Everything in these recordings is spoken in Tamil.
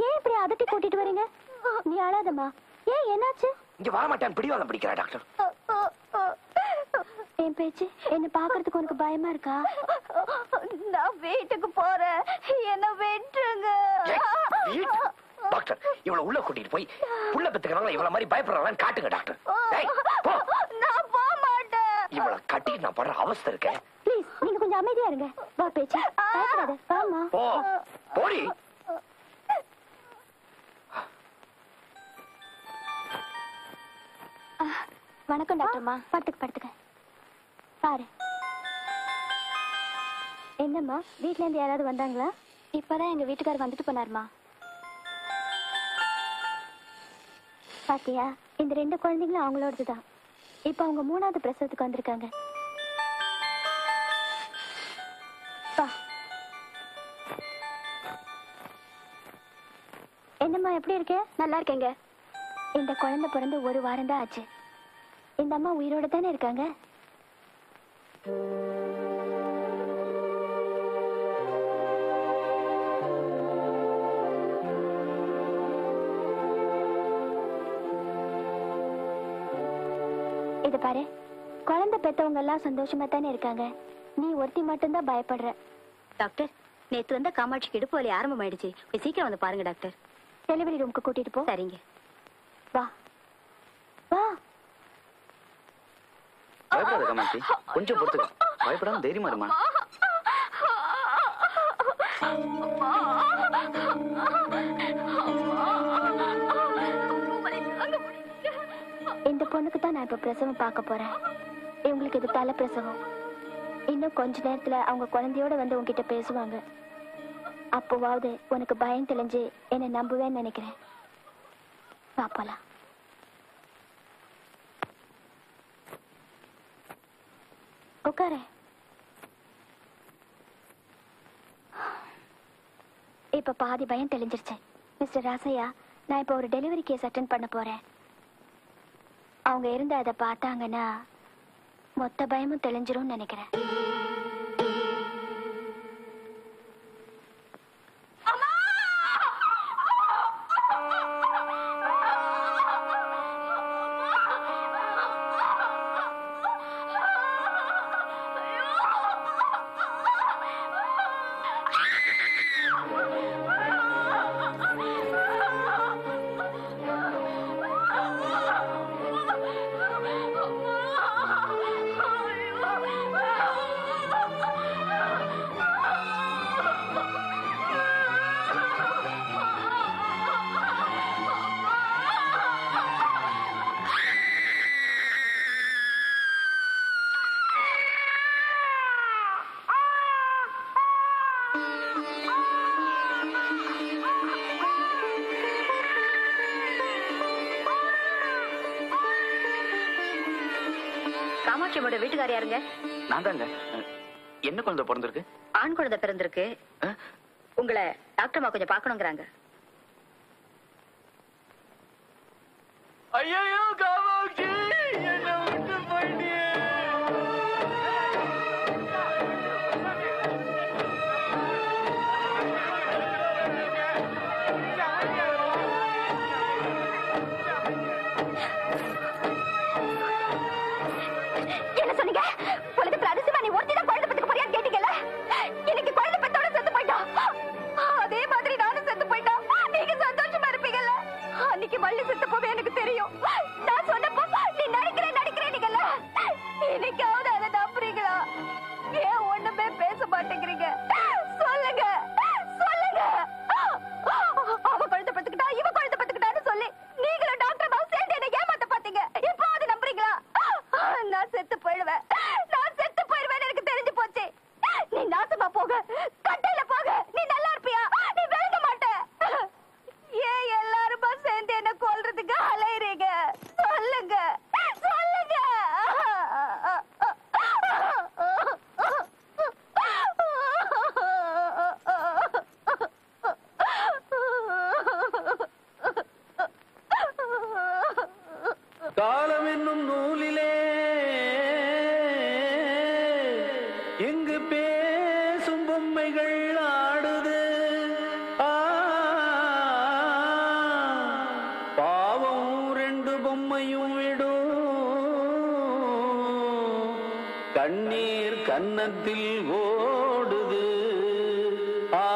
ஏன் இப்படி அதட்டி கூட்டிட்டு வரீங்க? நீ அழாதம்மா. ஏன் என்னாச்சு? இங்க வர மாட்டேன் பிடிவாதம் பிடிக்கிறா டாக்டர். என் பேச்சு என்ன பாக்குறதுக்கு உனக்கு பயமா இருக்கா? நான் வீட்டுக்கு போறேன், என்ன விட்டுருங்க. டாக்டர் இவளை உள்ள கூட்டிட்டு போய் புள்ள பெத்துக்கிறவங்க இவள மாதிரி பயப்படுறாங்கன்னு காட்டுங்க டாக்டர். நான் போக மாட்டேன். இவளை கட்டி நான் படுற அவஸ்தை இருக்கேன். ப்ளீஸ் நீங்க கொஞ்சம் அமைதியா இருங்க. வா பேச்சு பயப்படாத. வாமா. போ போடி. வணக்கம் டாக்டர்மா. படுத்துக்க பாரு. என்னம்மா வீட்ல இருந்து யாராவது வந்தாங்களா? இப்பதான் எங்க வீட்டுக்காரர் வந்துட்டு போனாருமா. பாத்தியா, இந்த 2 குழந்தைங்களும் அவங்களோடதுதான். இப்ப அவங்க 3வது பிரசவத்துக்கு வந்திருக்காங்க. என்னம்மா எப்படி இருக்க? நல்லா இருக்கேங்க. இந்த குழந்தை பிறந்து 1 வாரம் தான் ஆச்சு. இந்த அம்மா உயிரோட தானே இருக்காங்க? இது பாரு, குழந்தை பெத்தவங்க எல்லாம் சந்தோஷமா தானே இருக்காங்க. நீ ஒருத்தி மட்டும்தான் பயப்படுற. டாக்டர், நேத்து வந்த காமாட்சிக்கு இடுப்பு வலி ஆரம்பமாயிடுச்சு. சீக்கிரம் வந்து பாருங்க டாக்டர். டெலிவரி ரூமுக்கு கூட்டிட்டு போ. சரிங்க. வா வா. பயப்படாத காமாட்சி, கொஞ்சம் பொறுத்துக்க. பயப்படாம தைரியமா இருமா. இந்த பொண்ணுக்கு தான் நான் இப்ப பிரசவம் பார்க்க போறேன். இவங்களுக்கு இது தலை பிரசவம். இன்னும் கொஞ்ச நேரத்துல அவங்க குழந்தையோட வந்து உங்ககிட்ட பேசுவாங்க. அப்போவாவது உனக்கு பயம் தெளிஞ்சு என்ன நம்புவேன்னு நினைக்கிறேன். பாப்பலாம். உட்கார. இப்ப பாதி பயம் தெளிஞ்சிருச்சு. மிஸ்டர் ராசையா, நான் இப்ப ஒரு டெலிவரி கேஸ் அட்டென்ட் பண்ண போறேன். அவங்க இருந்து அதை பார்த்தாங்கன்னா மொத்த பயமும் தெளிஞ்சிரும் நினைக்கிறேன். காமாட்சியோட வீட்டுக்கார யாருங்க? நான் தாங்க. என்ன குழந்தை பிறந்திருக்கு? ஆண் குழந்தை பிறந்திருக்கு. உங்களை டாக்டர்மா கொஞ்சம் பார்க்கணுங்கிறாங்க. ஐயோ காமாட்சி, என்ன விட்டு போயிட்டியே. என்ன சொன்னீங்க? உலகத்துல அதிசயமா நீ ஒருத்திதான் குழந்தை பெத்துக்க போறியான்னு கேட்டீங்கல்ல? இன்னைக்கு குழந்தை பெத்தோட செத்து போயிட்டான். அதே மாதிரி நானும் செத்து போயிட்டா நீங்க சந்தோஷமா இருப்பீங்கல்ல? அன்னைக்கு மல்லி செத்து போவே எனக்கு தெரியும். நான் சொன்னப்போ நீ நடிக்கிறேன். இன்னைக்காவது அதை நம்புறீங்களா? ஏன் ஒண்ணுமே பேச மாட்டேங்கிறீங்க? சொல்லுங்க. அவ குழந்தை பெத்துக்கிட்டா, இவ குழந்தை பெத்துக்கிட்டான்னு சொல்லி நீங்களும் டாக்டர் மாவு சேர்ந்து என்ன ஏமாத்த பாத்தீங்க. இப்போ அது நம்புறீங்களா? நான் செத்து போயிடுவேன் எனக்கு தெரிஞ்சு போச்சு. நீ நாசமா போக, கட்டையில போக. நீ நல்லா இருப்பியா? நீ விளங்க மாட்ட. ஏன் எல்லாருமா சேர்ந்து என்ன கொல்றதுக்கு அலையறீங்க? சொல்லுங்க. காலம் என்னும் நூலிலே இங்கு பேசும் விழுந்து பொம்மையும் விடும் கண்ணீர் கன்னத்தில் ஓடுது ஆ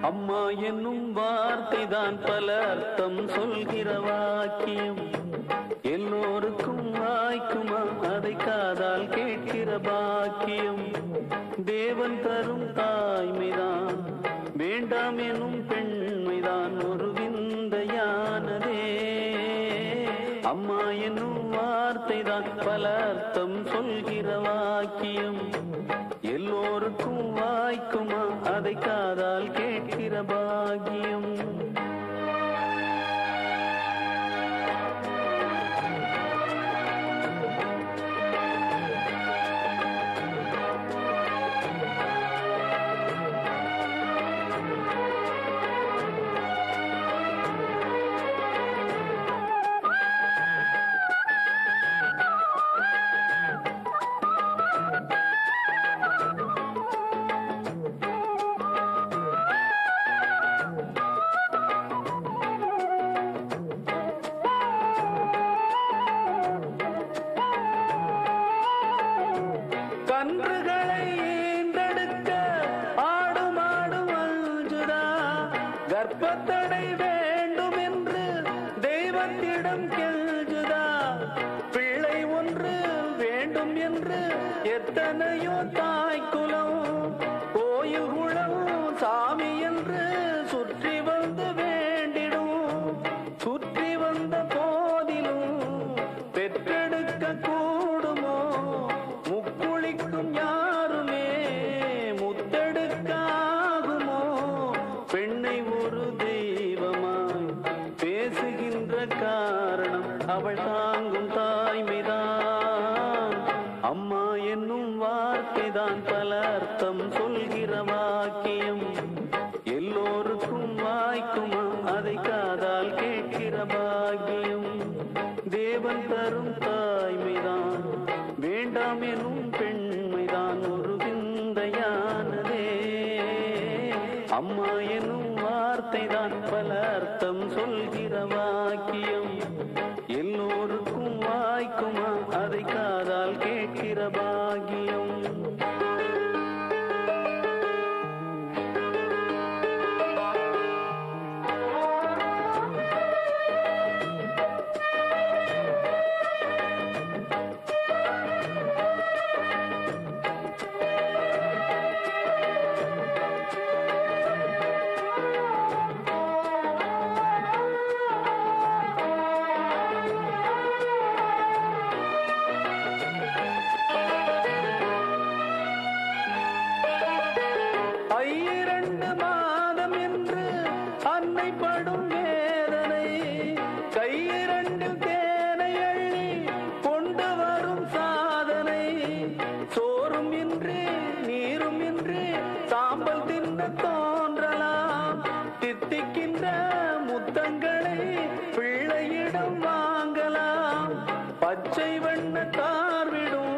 அம்மா என்னும் வார்த்தைதான் பல அர்த்தம் சொல்கிற வாக்கியம் எல்லோருக்கும் வாய்க்குமா அதை காதால் கேட்கிற பாக்கியம் தேவன் தரும் தாய்மைதான் வேண்டாம் எனும் பெண்மைதான் ஒரு விந்தையானதே அம்மா என்னும் வார்த்தைதான் பல அர்த்தம் சொல்கிற வாக்கியம் எல்லோருக்கும் வாய்க்குமா அதை காதால் கேட்கிற பாக்கியம் கன்றுகளை ஈன்றெடுக்க ஆடும் ஆடும் அஞ்சுதா கர்ப்பத்தடை வேண்டும் என்று தெய்வத்திடம் கெஞ்சுதா பிள்ளை ஒன்று வேண்டும் என்று எத்தனையோ தாய்க்குலம் கோயில் குளம் சாமி என்று சுற்றி வந்து வேண்டிடும் சுற்றி வந்த போதிலும் பெற்றெடுக்க கூடுமோ முக்குளிக்கும் யாருமே முத்தெடுக்காகுமோ பெண்ணை ஒரு தெய்வமாய் பேசுகின்ற காரணம் அவள் தாங்கும் தாய்மைதான் அம்மா என்னும் வார்த்தைதான் பல அர்த்தம் சொல்கிற வாக்கியம் எல்லோருக்கும் வாய்க்குமா அதை காதால் கேட்கிற பாக்கியம் தேவன் தரும் தாய்மைதான் வேண்டாம் எனும் பெண்மைதான் ஒரு விந்தையானதே அம்மா எனும் வார்த்தைதான் பல அர்த்தம் சொல்கிற வாக்கியம் எல்லோருக்கும் வாய்க்குமா அதை காதால் கேட்கிற பாக்கியம் பச்சை வண்ணத்தார் விடும்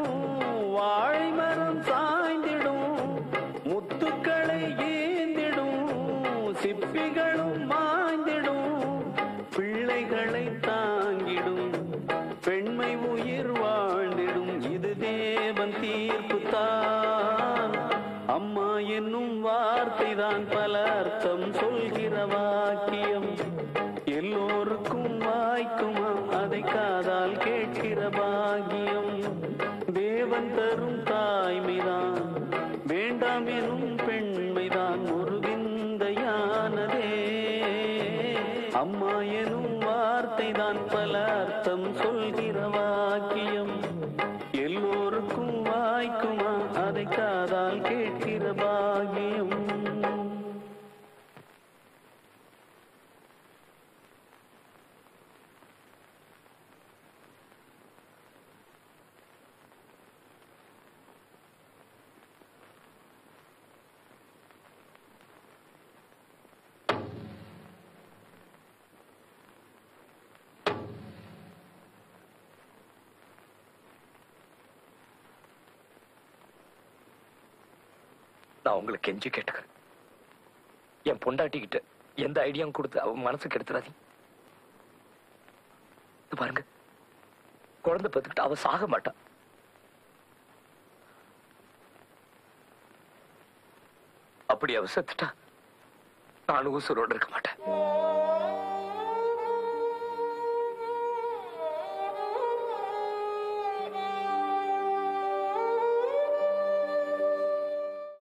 வாழை மரம் சாய்ந்திடும் முத்துக்களை ஏந்திடும் சிப்பிகளும் மாய்ந்திடும் பிள்ளைகளை தாங்கிடும் பெண்மை உயிர் வாழ்ந்திடும் இது தேவன் தீர்ப்பு தான் அம்மா என்னும் வார்த்தைதான் பல அர்த்தம் சொல்கிற வாக்கியம் எல்லோருக்கும் வாய்க்குமா அதை காதால் கேட்கிற பாக்கியம் தேவன் தரும் தாய்மைதான் வேண்டாம் எனும் பெண்மைதான் ஒரு விந்தையானதே அம்மா எனும் வார்த்தைதான் பல அர்த்தம் சொல்கிற வாக்கியம் எல்லோருக்கும் வாய்க்குமா அதை காதால் கேட்கிற பாக்கியம் நான் உங்களுக்கு கெஞ்சி கேட்டுக்கிறேன். என் பொண்டாட்டிக்கிட்ட எந்த ஐடியாவும் கொடுத்து அவன் மனசுக்கு எடுத்துடாதீங்க. பாருங்க, குழந்தை பெத்துக்கிட்டு அவ சாக மாட்டான். அப்படி அவ செத்துட்டா நானும் உசுரோட இருக்க மாட்டேன்.